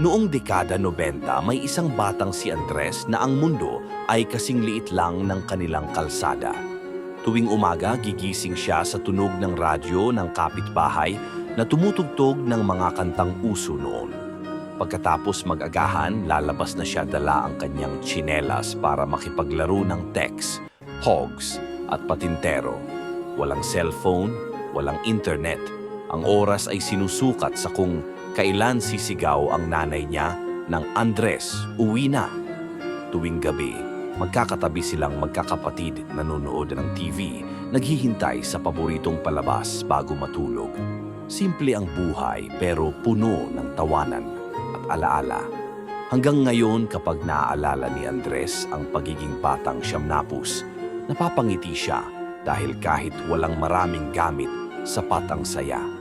Noong dekada 90, may isang batang si Andres na ang mundo ay kasing liit lang ng kanilang kalsada. Tuwing umaga, gigising siya sa tunog ng radyo ng kapitbahay na tumutugtog ng mga kantang uso noon. Pagkatapos mag-agahan, lalabas na siya dala ang kanyang tsinelas para makipaglaro ng text, hogs at patintero. Walang cellphone, walang internet. Ang oras ay sinusukat sa kung kailan sisigaw ang nanay niya ng Andres, uwi na. Tuwing gabi, magkakatabi silang magkakapatid nanonood ng TV, naghihintay sa paboritong palabas bago matulog. Simple ang buhay pero puno ng tawanan at alaala. Hanggang ngayon kapag naaalala ni Andres ang pagiging batang siyam napus, napapangiti siya dahil kahit walang maraming gamit, sapat ang saya.